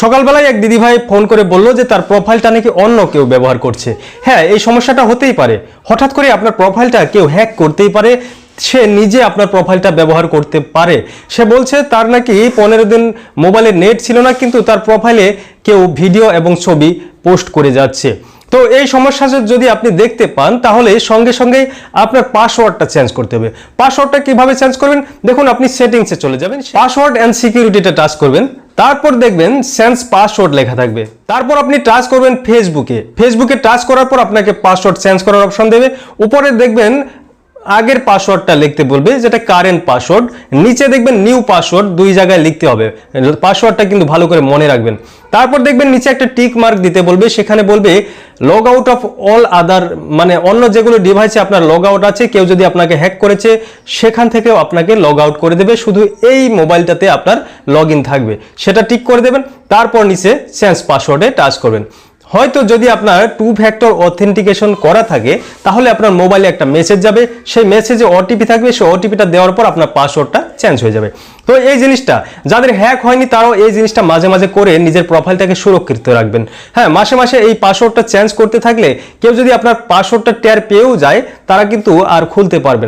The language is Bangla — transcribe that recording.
সকালবেলায় এক দিদিভাই ফোন করে বলল যে তার প্রোফাইলটা নাকি অন্য কেউ ব্যবহার করছে। হ্যাঁ, এই সমস্যাটা হতেই পারে। হঠাৎ করে আপনার প্রোফাইলটা কেউ হ্যাক করতেই পারে, সে নিজে আপনার প্রোফাইলটা ব্যবহার করতে পারে। সে বলছে তার নাকি 15 দিন মোবাইলে নেট ছিল না, কিন্তু তার প্রোফাইলে কেউ ভিডিও এবং ছবি পোস্ট করে যাচ্ছে। তো এই সমস্যা যদি আপনি দেখতে পান, তাহলে সঙ্গে সঙ্গেই আপনার পাসওয়ার্ডটা চেঞ্জ করতে হবে। পাসওয়ার্ডটা কিভাবে চেঞ্জ করবেন? দেখুন, আপনি সেটিংসে চলে যাবেন, পাসওয়ার্ড অ্যান্ড সিকিউরিটিতে টাচ করবেন, তারপর দেখবেন চেঞ্জ পাসওয়ার্ড লেখা থাকবে। তারপর আপনি টাচ করবেন ফেসবুকে টাচ করার পর আপনাকে পাসওয়ার্ড চেঞ্জ করার অপশন দেবে। উপরে দেখবেন আগের পাসওয়ার্ডটা লিখতে বলবে, যেটা কারেন্ট পাসওয়ার্ড। নিচে দেখবেন নিউ পাসওয়ার্ড, দুই জায়গায় লিখতে হবে। পাসওয়ার্ডটা কিন্তু ভালো করে মনে রাখবেন। তারপর দেখবেন নিচে একটা টিক মার্ক দিতে বলবে, সেখানে বলবে log out of all other, মানে অন্য যেগুলো ডিভাইসে আপনার লগ আউট আছে, কেউ যদি আপনাকে হ্যাক করেছে সেখান থেকেও আপনাকে লগ আউট করে দেবে, শুধু এই মোবাইলটাতে আপনার লগ ইন থাকবে, সেটা টিক করে দেবেন। তারপর নিচে চেঞ্জ পাসওয়ার্ডে টাচ করবেন। হয়তো যদি আপনার 2 ফ্যাক্টর অথেন্টিকেশন করা থাকে, তাহলে আপনার মোবাইলে একটা মেসেজ যাবে, সেই মেসেজে ওটিপি থাকবে, সেই ওটিপিটা দেওয়ার পর আপনার পাসওয়ার্ডটা চেঞ্জ হয়ে যাবে। তো এই জিনিসটা যাদের হ্যাক হয়নি তারাও এই জিনিসটা মাঝে মাঝে করে নিজের প্রোফাইলটাকে সুরক্ষিত রাখবেন। হ্যাঁ, মাসে মাসে এই পাসওয়ার্ডটা চেঞ্জ করতে থাকলে কেউ যদি আপনার পাসওয়ার্ডটা টের পেয়েও যায়, তারা কিন্তু আর খুলতে পারবে না।